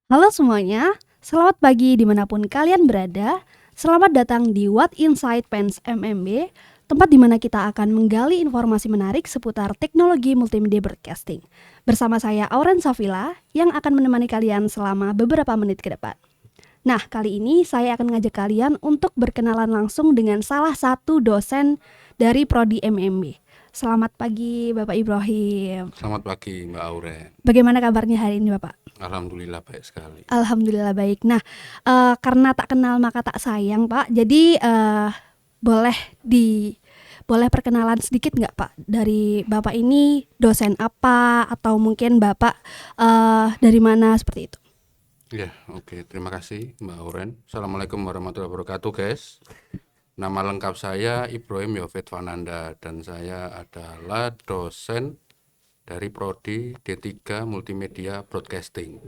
Halo semuanya, selamat pagi dimanapun kalian berada. Selamat datang di What Inside Pens MMB, tempat di mana kita akan menggali informasi menarik seputar teknologi multimedia broadcasting. Bersama saya Auren Safila yang akan menemani kalian selama beberapa menit ke depan. Nah, kali ini saya akan mengajak kalian untuk berkenalan langsung dengan salah satu dosen dari Prodi MMB. Selamat pagi Bapak Ibrahim. Selamat pagi Mbak Auren. Bagaimana kabarnya hari ini Bapak? Alhamdulillah baik sekali. Alhamdulillah baik. Nah, karena tak kenal maka tak sayang, Pak. Jadi boleh di boleh perkenalan sedikit nggak, Pak? Dari Bapak ini dosen apa atau mungkin Bapak dari mana seperti itu? Ya, oke. Terima kasih Mbak Auren. Assalamualaikum warahmatullahi wabarakatuh, guys. Nama lengkap saya Ibrahim Yofet Fananda dan saya adalah dosen dari Prodi D3 Multimedia Broadcasting.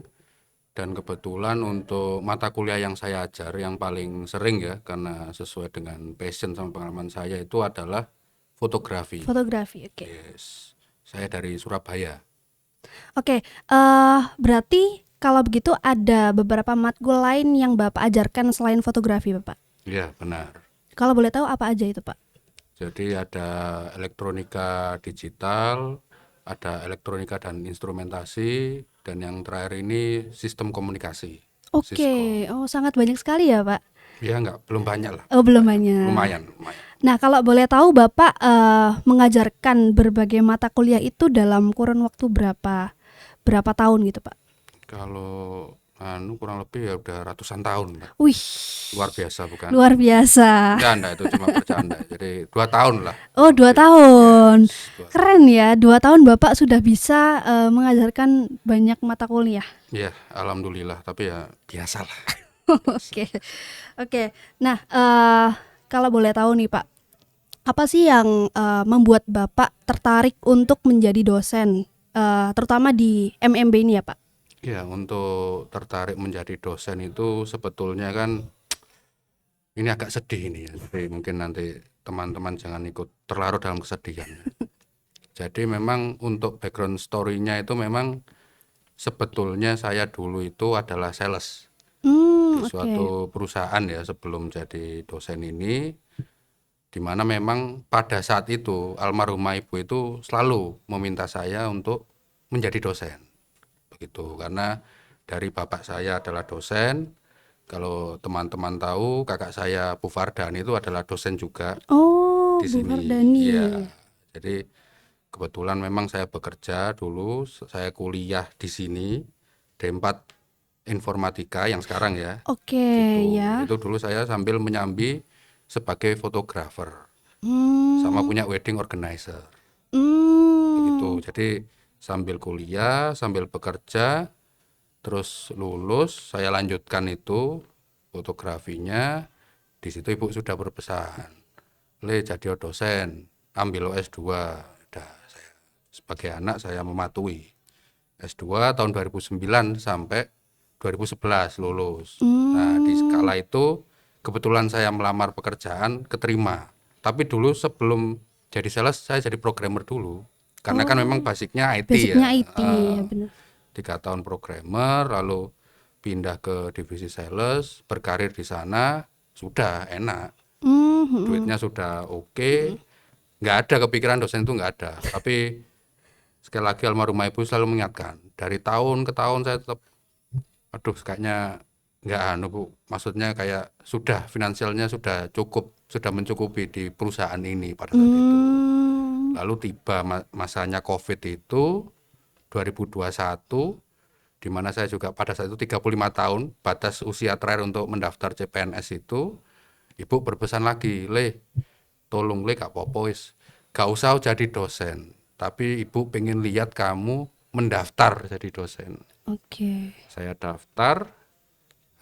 Dan kebetulan untuk mata kuliah yang saya ajar yang paling sering ya, karena sesuai dengan passion sama pengalaman saya itu adalah fotografi. Fotografi, oke. Yes. Saya dari Surabaya. Oke, berarti kalau begitu ada beberapa matkul lain yang Bapak ajarkan selain fotografi, Bapak? Ya, benar. Kalau boleh tahu apa aja itu, Pak? Jadi ada elektronika digital, ada elektronika dan instrumentasi, dan yang terakhir ini sistem komunikasi, Siskom. Oke, oh sangat banyak sekali ya, Pak? Ya belum banyak lah, Oh, belum banyak. lumayan. Nah, kalau boleh tahu Bapak mengajarkan berbagai mata kuliah itu dalam kurun waktu berapa tahun gitu, Pak? Kalau kurang lebih ya udah ratusan tahun lah. Wih, Luar biasa bukan? luar biasa. Bercanda itu cuma bercanda. Jadi 2 tahun lah. Oh, 2 Lebih. tahun. Yes, 2 tahun. Keren ya, 2 tahun Bapak sudah bisa mengajarkan banyak mata kuliah. Ya, alhamdulillah. Tapi ya biasalah. Oke, oke. Nah, kalau boleh tahu nih Pak, apa sih yang membuat Bapak tertarik untuk menjadi dosen, terutama di MMB ini ya Pak? Ya, untuk tertarik menjadi dosen itu sebetulnya kan ini agak sedih ini ya. Jadi mungkin nanti teman-teman jangan ikut terlarut dalam kesedihan. Jadi memang untuk background story-nya itu memang sebetulnya saya dulu itu adalah sales di Oke. suatu perusahaan ya sebelum jadi dosen ini, di mana memang pada saat itu almarhumah ibu itu selalu meminta saya untuk menjadi dosen. Begitu, karena dari bapak saya adalah dosen. Kalau teman-teman tahu, kakak saya Bu Fardan itu adalah dosen juga Oh, di Bu sini. Iya, Fardani. jadi kebetulan memang saya bekerja dulu, saya kuliah di sini D4 Informatika yang sekarang ya. Oke, Gitu. ya. Itu dulu saya sambil menyambi sebagai fotografer sama Hmm, punya wedding organizer. Begitu. hmm. Jadi sambil kuliah, sambil bekerja, terus lulus, saya lanjutkan itu fotografinya. Di situ ibu sudah berpesan, Le jadi dosen, ambil S2. Udah, saya sebagai anak saya mematuhi. S2 tahun 2009 sampai 2011 lulus. Nah, di Hmm. skala itu kebetulan saya melamar pekerjaan, keterima. Tapi dulu sebelum jadi sales, saya jadi programmer dulu. Karena kan memang Oh, basicnya IT ya. basicnya IT ya benar. 3 tahun programmer, lalu pindah ke divisi sales, berkarir di sana, sudah enak. Hmm. Duitnya sudah oke. Nggak ada kepikiran dosen itu nggak ada. Tapi sekali lagi almarhumah ibu selalu mengingatkan. Dari tahun ke tahun saya tetap, aduh kayaknya nggak Bu. Maksudnya kayak sudah finansialnya sudah cukup, sudah mencukupi di perusahaan ini pada saat itu. Hmm. Lalu tiba masanya COVID itu 2021, di mana saya juga pada saat itu 35 tahun, batas usia terakhir untuk mendaftar CPNS itu, ibu berpesan lagi, Le, tolong Le Kak Popois, gak usah jadi dosen, tapi ibu pengen lihat kamu mendaftar jadi dosen. Oke. Saya daftar,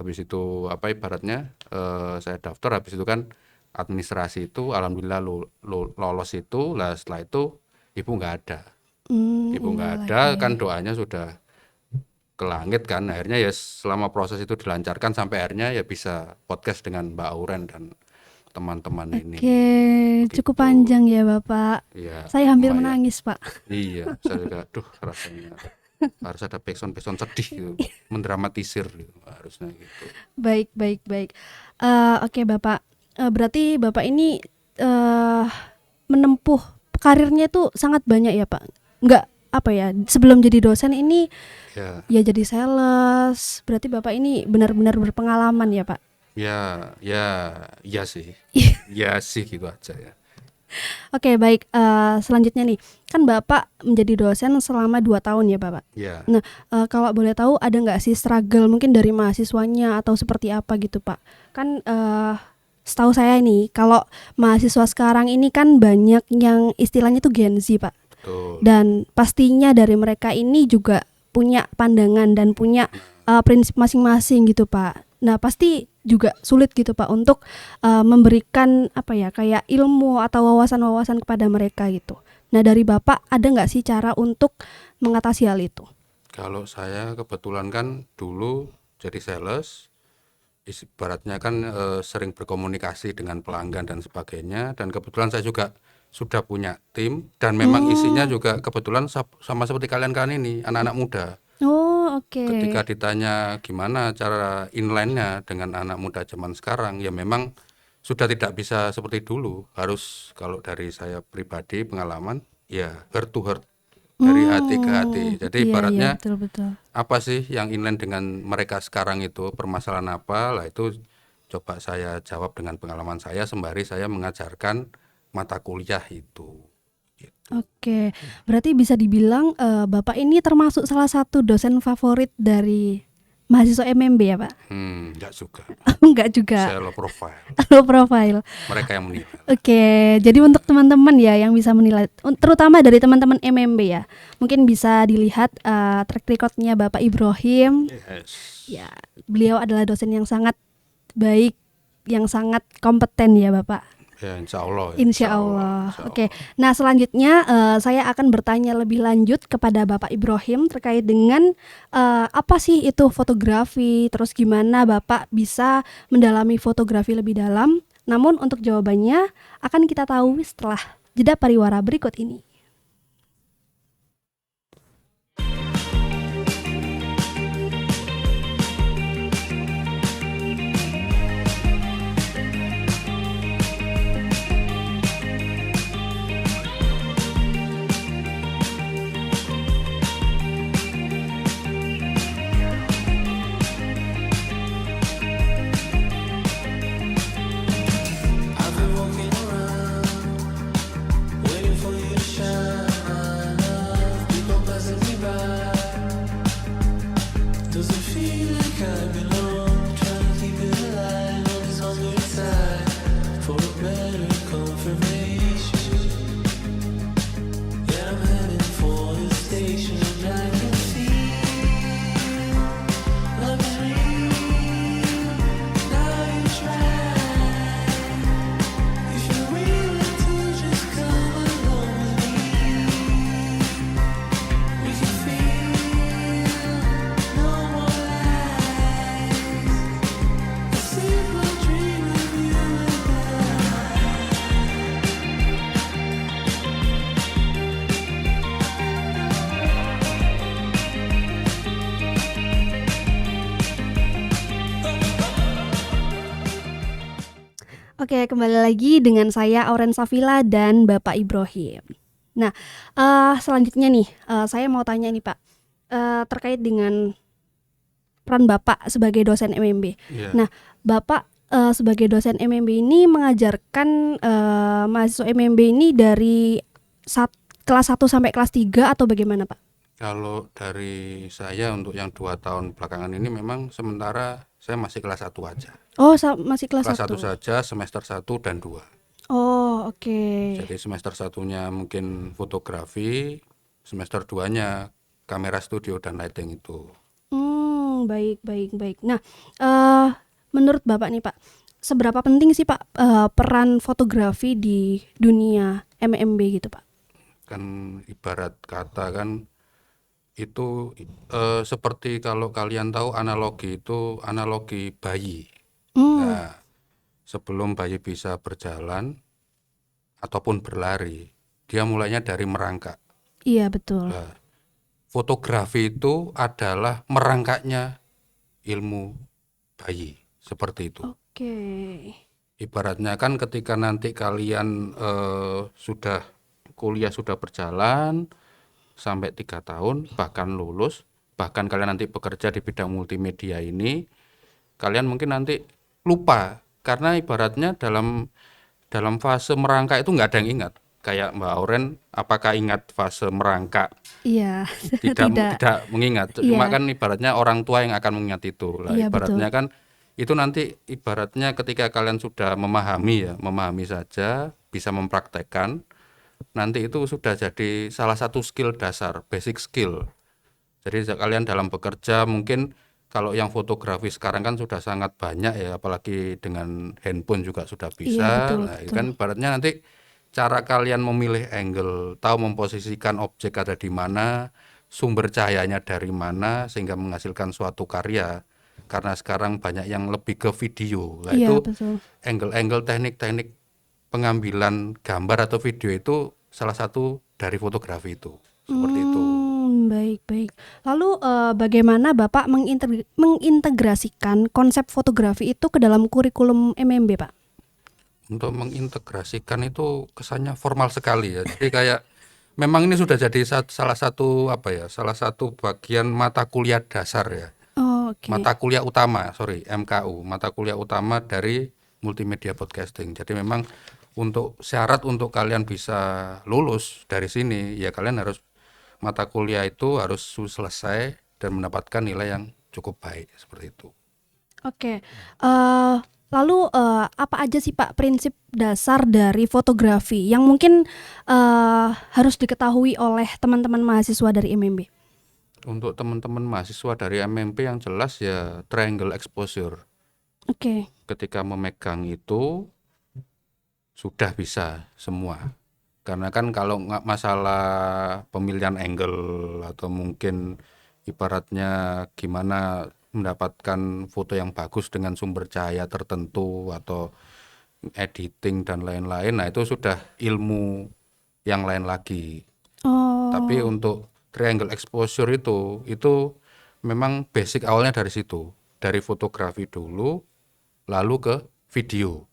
habis itu apa ibaratnya, saya daftar, habis itu kan administrasi itu alhamdulillah lolos itu, lah setelah itu ibu nggak ada. Ibu nggak ada kan Innalillahi. doanya sudah ke langit kan, akhirnya ya selama proses itu dilancarkan sampai akhirnya ya bisa podcast dengan Mbak Auren dan teman-teman Oke, ini cukup begitu panjang ya Bapak. ya. Saya hampir Lumayan. menangis Pak. Iya, saya juga aduh rasanya Harus ada backsound sedih gitu, mendramatisir gitu, harusnya gitu. Baik, baik, baik. Oke Bapak. Berarti Bapak ini menempuh karirnya itu sangat banyak ya Pak. Enggak apa ya, sebelum jadi dosen ini Ya, ya jadi sales. Berarti Bapak ini benar-benar berpengalaman ya Pak. ya, ya, ya sih, ya sih gitu aja ya. Oke, baik. Selanjutnya nih, kan Bapak menjadi dosen selama 2 tahun ya Bapak. Ya, Nah, kalau boleh tahu ada nggak sih struggle mungkin dari mahasiswanya atau seperti apa gitu Pak? Kan setahu saya nih, kalau mahasiswa sekarang ini kan banyak yang istilahnya tuh Gen Z Pak. betul. Dan pastinya dari mereka ini juga punya pandangan dan punya prinsip masing-masing gitu Pak. Nah pasti juga sulit gitu Pak untuk memberikan apa ya kayak ilmu atau wawasan-wawasan kepada mereka gitu. Nah dari Bapak ada nggak sih cara untuk mengatasi hal itu? Kalau saya kebetulan kan dulu jadi sales, ibaratnya kan sering berkomunikasi dengan pelanggan dan sebagainya, dan kebetulan saya juga sudah punya tim, dan memang isinya juga kebetulan sama seperti kalian ini, anak-anak muda. Oh oke. Ketika ditanya gimana cara inline-nya dengan anak muda zaman sekarang, ya memang sudah tidak bisa seperti dulu. Harus, kalau dari saya pribadi pengalaman, ya heart to heart, dari hati ke hati. Jadi Iya iya ibaratnya betul betul. apa sih yang inline dengan mereka sekarang itu, permasalahan apa, lah itu coba saya jawab dengan pengalaman saya sembari saya mengajarkan mata kuliah itu. Oke, berarti bisa dibilang Bapak ini termasuk salah satu dosen favorit dari mahasiswa MMB ya Pak? Enggak juga. Enggak juga, Saya low profile. low profile. Mereka yang menilai. Oke, jadi untuk teman-teman ya yang bisa menilai, terutama dari teman-teman MMB ya, mungkin bisa dilihat track recordnya Bapak Ibrahim. Yes. Ya, beliau adalah dosen yang sangat baik, yang sangat kompeten ya Bapak. Ya, insya Allah. Insya Allah. Insya Oke. Allah. Nah selanjutnya saya akan bertanya lebih lanjut kepada Bapak Ibrahim terkait dengan apa sih itu fotografi, terus gimana Bapak bisa mendalami fotografi lebih dalam. Namun untuk jawabannya akan kita tahu setelah jeda pariwara berikut ini. I've been walking around, waiting for you to shine. People passing me by. Does it feel like I belong? Trying to keep it alive on this hunger inside for a better confirmation. Yeah, I'm heading for the station. I can feel love is real. Now you try. If you're willing to just come along with me, we can feel no more lies. A simple dream of you and I. Oke, kembali lagi dengan saya Auren Safila dan Bapak Ibrahim. Nah, selanjutnya nih, saya mau tanya nih Pak, terkait dengan peran Bapak sebagai dosen MMB. Iya. Nah, Bapak sebagai dosen MMB ini mengajarkan mahasiswa MMB ini dari kelas 1 sampai kelas 3 atau bagaimana Pak? Kalau dari saya untuk yang 2 tahun belakangan ini memang sementara saya masih kelas 1 aja. Oh, masih kelas Kelas 1. 1 saja, semester 1 dan 2. Oh, oke. Jadi semester 1-nya mungkin fotografi, semester 2-nya kamera studio dan lighting itu. Baik, baik, baik. Nah, menurut Bapak nih Pak, seberapa penting sih Pak peran fotografi di dunia MMB gitu Pak? Kan ibarat kata kan itu seperti kalau kalian tahu analogi itu analogi bayi. Nah, sebelum bayi bisa berjalan ataupun berlari, dia mulainya dari merangkak. Iya betul. Nah, fotografi itu adalah merangkaknya ilmu bayi, seperti itu. Oke. Ibaratnya kan ketika nanti kalian sudah kuliah sudah berjalan sampai 3 tahun, bahkan lulus, bahkan kalian nanti bekerja di bidang multimedia ini, kalian mungkin nanti lupa karena ibaratnya dalam fase merangkak itu nggak ada yang ingat. Kayak Mbak Auren, apakah ingat fase merangkak? Iya, Tidak, tidak. tidak mengingat. Cuma Iya. kan ibaratnya orang tua yang akan mengingat itu. Lah, Iya, betul. ibaratnya kan itu nanti ibaratnya ketika kalian sudah memahami saja, bisa mempraktekkan, nanti itu sudah jadi salah satu skill dasar, basic skill. Jadi kalian dalam bekerja mungkin kalau yang fotografi sekarang kan sudah sangat banyak ya, apalagi dengan handphone juga sudah Iya, bisa. betul, Nah, betul. kan ibaratnya nanti cara kalian memilih angle, tahu memposisikan objek ada di mana, sumber cahayanya dari mana sehingga menghasilkan suatu karya. Karena sekarang banyak yang lebih ke video. Nah, Iya, itu betul. angle-angle teknik-teknik pengambilan gambar atau video itu salah satu dari fotografi itu. Seperti itu. Baik, baik. Lalu bagaimana Bapak mengintegrasikan konsep fotografi itu ke dalam kurikulum MMB, Pak? Untuk mengintegrasikan itu kesannya formal sekali ya. Jadi kayak memang ini sudah jadi salah satu salah satu bagian mata kuliah dasar ya. Oh, oke. Mata kuliah utama, MKU, mata kuliah utama dari multimedia broadcasting. Jadi memang untuk syarat untuk kalian bisa lulus dari sini, ya kalian harus mata kuliah itu harus selesai dan mendapatkan nilai yang cukup baik seperti itu. Oke. Lalu apa aja sih Pak prinsip dasar dari fotografi yang mungkin harus diketahui oleh teman-teman mahasiswa dari MMB? Untuk teman-teman mahasiswa dari MMP yang jelas ya triangle exposure. Oke. Ketika memegang itu sudah bisa semua. Karena kan kalau nggak masalah pemilihan angle atau mungkin ibaratnya gimana mendapatkan foto yang bagus dengan sumber cahaya tertentu atau editing dan lain-lain, nah itu sudah ilmu yang lain lagi. Oh, Tapi untuk triangle exposure itu memang basic awalnya dari situ, dari fotografi dulu, lalu ke video.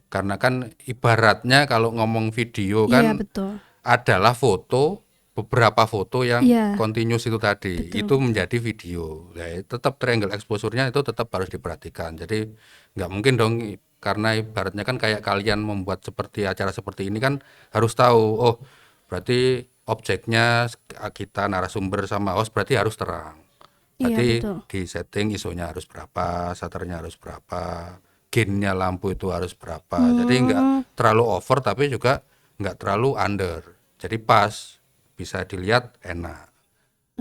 Karena kan ibaratnya kalau ngomong video iya kan betul. adalah beberapa foto yang Iya, continuous itu tadi, betul. itu menjadi video. Ya, tetap triangle exposure-nya itu tetap harus diperhatikan. Jadi nggak mungkin dong, karena ibaratnya kan kayak kalian membuat seperti acara seperti ini kan harus tahu, oh berarti objeknya kita narasumber sama host berarti harus terang. Iya Berarti betul. di setting ISO-nya harus berapa, shutternya harus berapa, gain-nya lampu itu harus berapa. Jadi nggak terlalu over tapi juga nggak terlalu under. Jadi pas, bisa dilihat enak.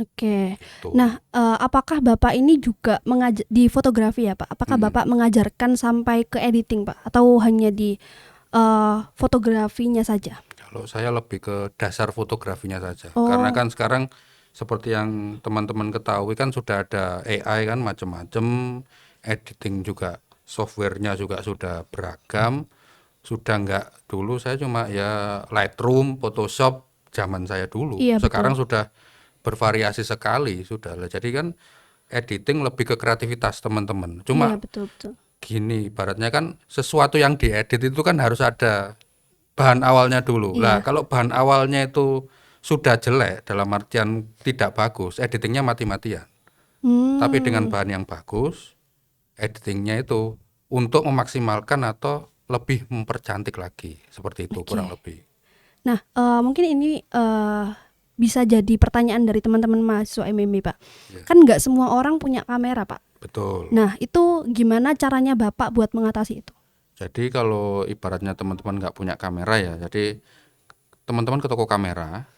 Oke. Gitu. Nah, apakah Bapak ini juga di fotografi ya Pak? Apakah Bapak mengajarkan sampai ke editing Pak? Atau hanya di fotografinya saja? Kalau saya lebih ke dasar fotografinya saja. Oh. Karena kan sekarang seperti yang teman-teman ketahui kan sudah ada AI kan macam-macam, editing juga softwarenya juga sudah beragam. Sudah nggak dulu saya cuma ya Lightroom, Photoshop zaman saya dulu. Iya, Sekarang betul. sudah bervariasi sekali sudah lah. Jadi kan editing lebih ke kreativitas teman-teman. Iya, Cuma betul, betul. gini ibaratnya kan sesuatu yang diedit itu kan harus ada bahan awalnya dulu. Lah Iya. kalau bahan awalnya itu sudah jelek dalam artian tidak bagus, editingnya mati-matian. Tapi dengan bahan yang bagus, editingnya itu untuk memaksimalkan atau lebih mempercantik lagi. Seperti itu kurang lebih. Nah, mungkin ini bisa jadi pertanyaan dari teman-teman mahasiswa MMB Pak. Kan nggak semua orang punya kamera Pak. Betul. Nah, itu gimana caranya Bapak buat mengatasi itu? Jadi kalau ibaratnya teman-teman nggak punya kamera ya, jadi teman-teman ke toko kamera,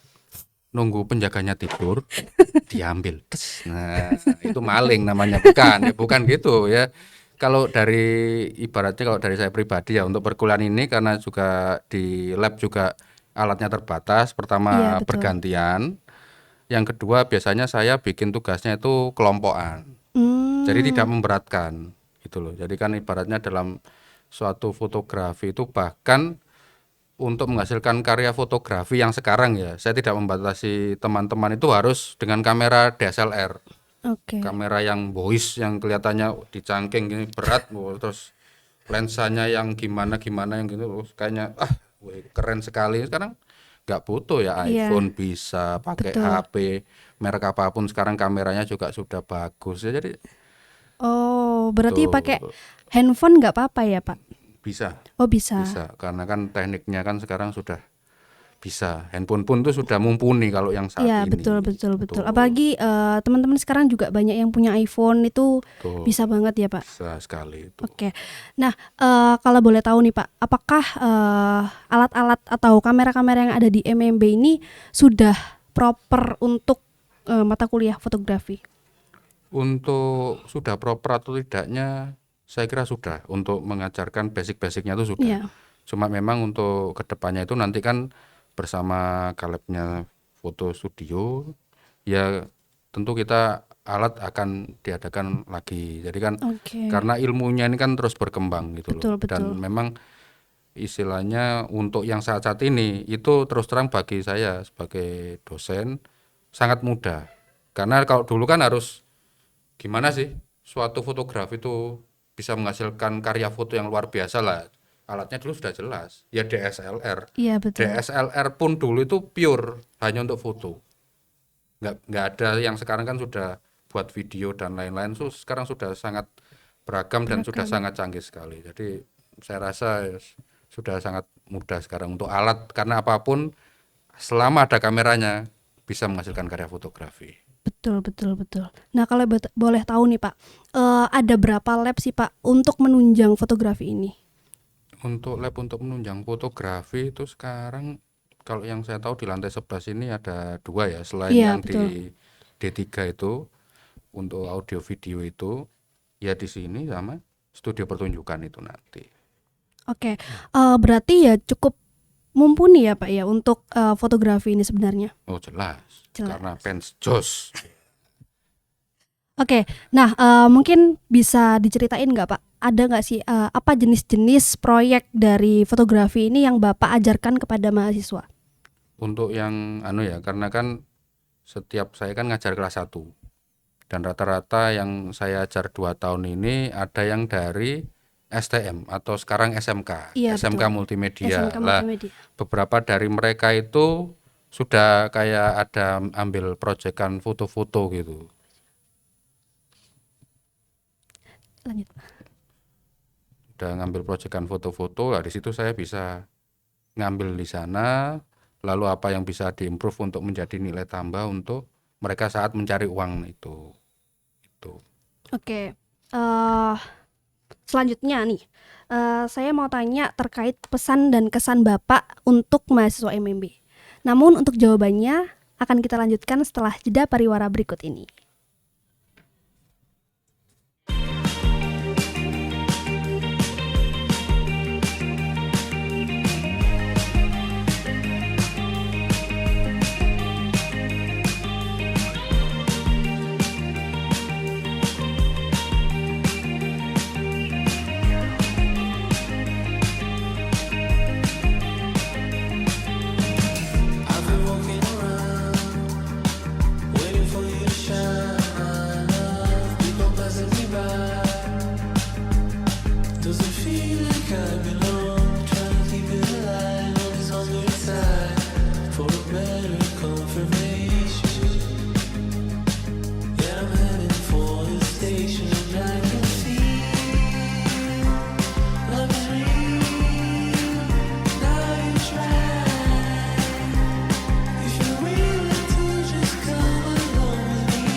nunggu penjaganya tidur, diambil. Tes. Nah, itu maling namanya, bukan, ya bukan gitu ya. Kalau dari ibaratnya kalau dari saya pribadi ya untuk perkuliahan ini karena juga di lab juga alatnya terbatas. Iya, Pertama betul. bergantian, yang kedua biasanya saya bikin tugasnya itu kelompokan. Hmm, Jadi tidak memberatkan gitu loh. Jadi kan ibaratnya dalam suatu fotografi itu bahkan untuk menghasilkan karya fotografi yang sekarang ya, saya tidak membatasi teman-teman itu harus dengan kamera DSLR, Oke. kamera yang bois yang kelihatannya dicangking gini berat, terus lensanya yang gimana yang gitu, terus kayaknya wih, keren sekali. Sekarang nggak butuh ya Iya. iPhone, bisa pakai Betul. HP merek apapun sekarang kameranya juga sudah bagus ya, jadi Oh, berarti Tuh. pakai handphone nggak apa-apa ya, Pak? bisa Oh, bisa. karena kan tekniknya kan sekarang sudah bisa, handphone pun tuh sudah mumpuni kalau yang saat Iya, ini. betul. Tuh, Apalagi teman-teman sekarang juga banyak yang punya iPhone itu tuh, bisa banget ya, Pak. bisa sekali itu. Oke. Nah, kalau boleh tahu nih, Pak, apakah alat-alat atau kamera-kamera yang ada di MMB ini sudah proper untuk mata kuliah fotografi? Untuk sudah proper atau tidaknya, saya kira sudah. Untuk mengajarkan basic-basicnya itu sudah. Iya. Cuma memang untuk kedepannya itu nanti kan bersama Calebnya foto studio, ya tentu kita alat akan diadakan lagi. Jadi kan Oke. karena ilmunya ini kan terus berkembang gitu Betul, loh. betul. Dan memang istilahnya untuk yang saat-saat ini itu terus terang bagi saya sebagai dosen sangat mudah. Karena kalau dulu kan harus gimana sih suatu fotografi itu bisa menghasilkan karya foto yang luar biasa lah. Alatnya dulu sudah jelas, ya DSLR. Iya, betul. DSLR pun dulu itu pure hanya untuk foto. Nggak ada yang sekarang kan sudah buat video dan lain-lain. Sekarang sudah sangat beragam dan sudah sangat canggih sekali. Jadi saya rasa sudah sangat mudah sekarang untuk alat, karena apapun selama ada kameranya bisa menghasilkan karya fotografi. Betul. Nah, kalau boleh tahu nih, Pak, ada berapa lab sih, Pak, untuk menunjang fotografi ini? Untuk lab untuk menunjang fotografi itu sekarang kalau yang saya tahu di lantai 11 ini ada 2 ya, selain Iya, yang betul. di D3 itu untuk audio video itu, ya di sini sama studio pertunjukan itu nanti. Oke. Berarti ya cukup mumpuni ya, Pak, ya untuk fotografi ini sebenarnya. Oh jelas. Jelas. Karena fans Jos. Oke. Nah, mungkin bisa diceritain nggak, Pak? Ada nggak sih apa jenis-jenis proyek dari fotografi ini yang Bapak ajarkan kepada mahasiswa? Untuk yang ya, karena kan setiap saya kan ngajar kelas 1 dan rata-rata yang saya ajar 2 tahun ini ada yang dari STM atau sekarang SMK, Iya, SMK betul. Multimedia. SMK Lah, Multimedia. beberapa dari mereka itu sudah kayak ada ambil proyekan foto-foto gitu. Lanjut. Udah ngambil proyekan foto-foto, lah di situ saya bisa ngambil di sana, lalu apa yang bisa diimprove untuk menjadi nilai tambah untuk mereka saat mencari uang itu. Oke. Selanjutnya nih, saya mau tanya terkait pesan dan kesan Bapak untuk mahasiswa MMB. Namun untuk jawabannya akan kita lanjutkan setelah jeda pariwara berikut ini. I've been walking around, waiting for you to shine. People passing me by. Does it feel like I belong? Trying to keep it alive on this hunger inside for a better confirmation. Yeah, I'm heading for the station. I can feel love is real. Now you try. If you're willing to just come along with me,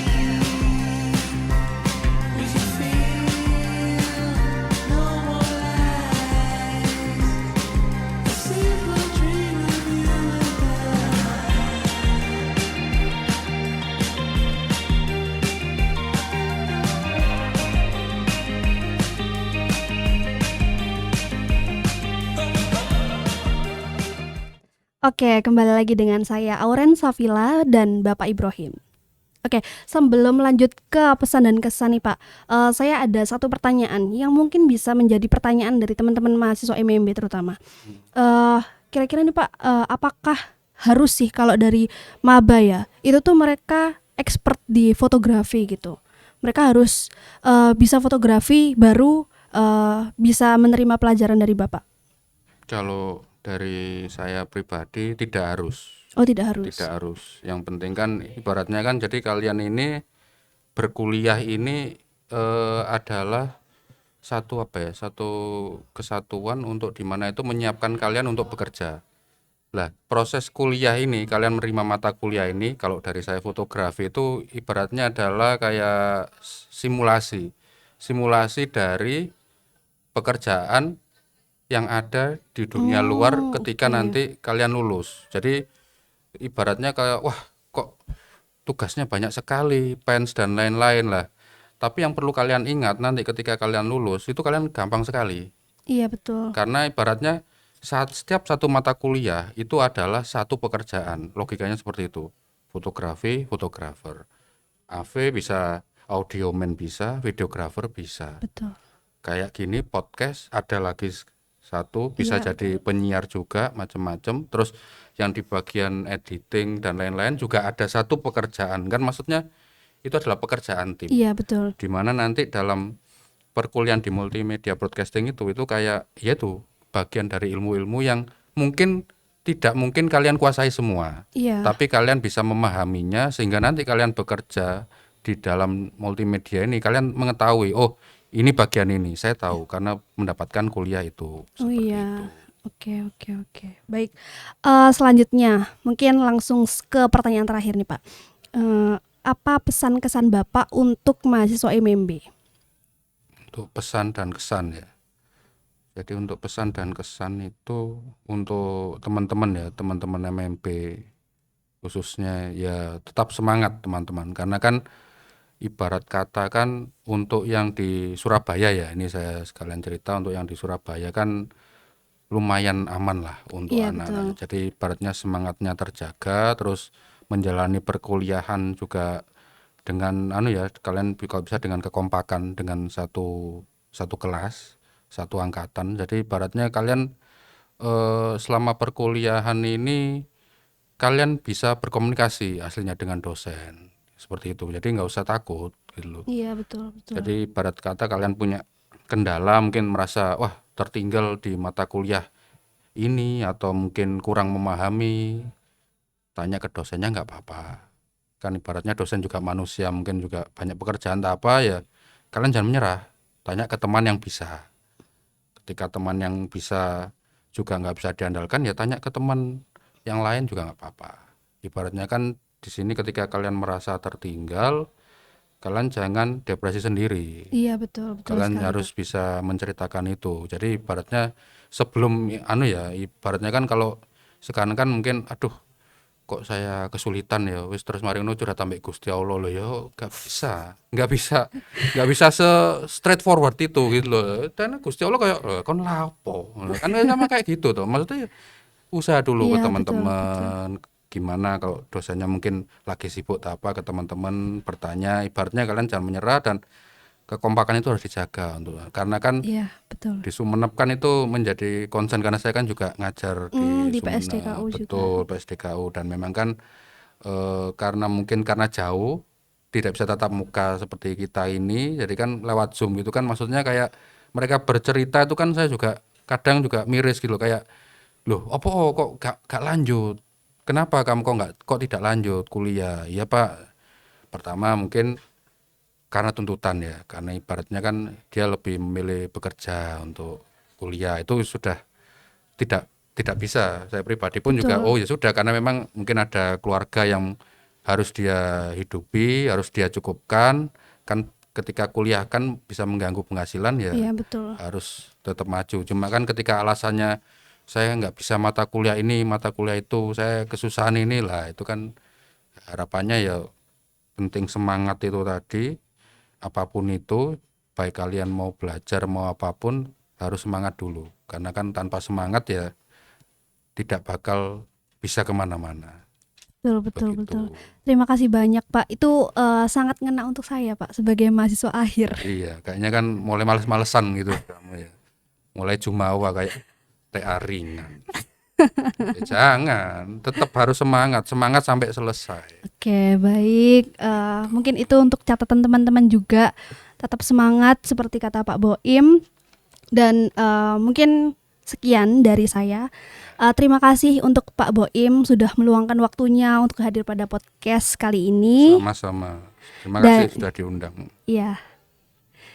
we can feel no more lies. A simple dream of you and I. Oke, kembali lagi dengan saya Auren Safila dan Bapak Ibrahim. Oke, sebelum lanjut ke pesan dan kesan nih, Pak, saya ada satu pertanyaan yang mungkin bisa menjadi pertanyaan dari teman-teman mahasiswa MMB terutama. kira-kira nih Pak, apakah harus sih kalau dari maba ya, itu tuh mereka expert di fotografi gitu. Mereka harus bisa fotografi baru bisa menerima pelajaran dari Bapak. Kalau dari saya pribadi tidak harus. Oh, tidak harus. Tidak harus. Yang penting kan ibaratnya kan jadi kalian ini berkuliah ini adalah satu apa ya? Satu kesatuan untuk dimana itu menyiapkan kalian untuk bekerja. Lah, proses kuliah ini kalian menerima mata kuliah ini kalau dari saya fotografi itu ibaratnya adalah kayak simulasi. Simulasi dari pekerjaan yang ada di dunia luar ketika oke. nanti kalian lulus. Jadi ibaratnya kayak wah kok tugasnya banyak sekali, pens dan lain-lain lah. Tapi yang perlu kalian ingat nanti ketika kalian lulus itu kalian gampang sekali. Iya, betul. Karena ibaratnya setiap satu mata kuliah itu adalah satu pekerjaan. Logikanya seperti itu. Fotografi, fotografer. AV bisa, audioman bisa, videografer bisa. Betul. Kayak gini podcast ada lagi satu bisa Iya, jadi penyiar juga macam-macam. Terus yang di bagian editing dan lain-lain juga ada satu pekerjaan. Kan maksudnya itu adalah pekerjaan tim. Iya, betul. Di mana nanti dalam perkuliahan di multimedia broadcasting itu kayak ya itu bagian dari ilmu-ilmu yang mungkin tidak mungkin kalian kuasai semua. Iya. Tapi kalian bisa memahaminya sehingga nanti kalian bekerja di dalam multimedia ini kalian mengetahui oh ini bagian ini saya tahu karena mendapatkan kuliah itu Oh seperti iya. itu. Oke. Baik. Selanjutnya mungkin langsung ke pertanyaan terakhir nih Pak. Apa pesan kesan Bapak untuk mahasiswa MMB? Untuk pesan dan kesan ya. Jadi untuk pesan dan kesan itu untuk teman-teman ya, teman-teman MMB khususnya ya tetap semangat teman-teman karena kan ibarat kata kan untuk yang di Surabaya ya ini saya sekalian cerita untuk yang di Surabaya kan lumayan aman lah untuk Iya, anak-anak. Jadi ibaratnya semangatnya terjaga terus menjalani perkuliahan juga dengan ya kalian kalau bisa dengan kekompakan dengan satu kelas satu angkatan. Jadi ibaratnya kalian selama perkuliahan ini kalian bisa berkomunikasi aslinya dengan dosen seperti itu. Jadi nggak usah takut gitu loh. Iya, betul. Jadi ibarat kata kalian punya kendala mungkin merasa wah tertinggal di mata kuliah ini atau mungkin kurang memahami tanya ke dosennya nggak apa-apa. Kan ibaratnya dosen juga manusia mungkin juga banyak pekerjaan tak apa ya kalian jangan menyerah tanya ke teman yang bisa. Ketika teman yang bisa juga nggak bisa diandalkan ya tanya ke teman yang lain juga nggak apa-apa. Ibaratnya kan di sini ketika kalian merasa tertinggal kalian jangan depresi sendiri. Iya, betul Kalian sekali, harus Pak. bisa menceritakan itu. Jadi ibaratnya sebelum ya ibaratnya kan kalau sekarang kan mungkin aduh kok saya kesulitan ya wis terus mari ngono curhat ambek Gusti Allah loh ya nggak bisa se straightforward itu gitu loh. Dan Gusti Allah kayak kon lapo kan sama kayak gitu tuh maksudnya usaha dulu ke Iya, betul. teman-teman gimana kalau dosennya mungkin lagi sibuk tak apa ke teman-teman bertanya ibaratnya kalian jangan menyerah dan kekompakan itu harus dijaga untuk karena kan Iya, betul. di Sumenep kan itu menjadi concern karena saya kan juga ngajar di Di Sumenep PSDKU juga. betul PSDKU dan memang kan karena jauh tidak bisa tatap muka seperti kita ini jadi kan lewat Zoom gitu kan maksudnya kayak mereka bercerita itu kan saya juga kadang juga miris gitu loh, kayak loh apa kok gak lanjut kenapa kamu kok tidak lanjut kuliah ya Pak pertama mungkin karena tuntutan ya karena ibaratnya kan dia lebih memilih bekerja untuk kuliah itu sudah tidak bisa saya pribadi pun juga Betul. oh ya sudah karena memang mungkin ada keluarga yang harus dia hidupi harus dia cukupkan kan ketika kuliah kan bisa mengganggu penghasilan ya Iya, betul. harus tetap maju cuma kan ketika alasannya saya nggak bisa mata kuliah ini mata kuliah itu saya kesusahan inilah itu kan harapannya ya penting semangat itu tadi apapun itu baik kalian mau belajar mau apapun harus semangat dulu karena kan tanpa semangat ya tidak bakal bisa kemana-mana Betul. begitu. Terima kasih banyak, Pak. Itu sangat ngena untuk saya, Pak, sebagai mahasiswa akhir. Iya kayaknya kan mulai males-malesan gitu kamu ya mulai jumawa kayak TA ringan Jangan, tetap harus semangat sampai selesai. Oke, baik. Mungkin itu untuk catatan teman-teman juga. Tetap semangat seperti kata Pak Boim. Dan mungkin sekian dari saya. Terima kasih untuk Pak Boim sudah meluangkan waktunya untuk hadir pada podcast kali ini. Sama-sama. Terima kasih Dan- sudah diundang. Iya.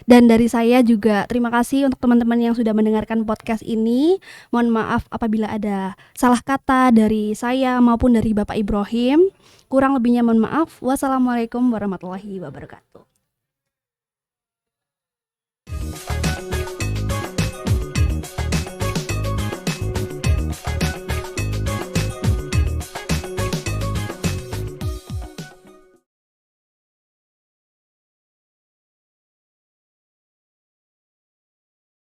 Dan dari saya juga terima kasih untuk teman-teman yang sudah mendengarkan podcast ini. Mohon maaf apabila ada salah kata dari saya maupun dari Bapak Ibrahim. Kurang lebihnya mohon maaf. Wassalamualaikum warahmatullahi wabarakatuh.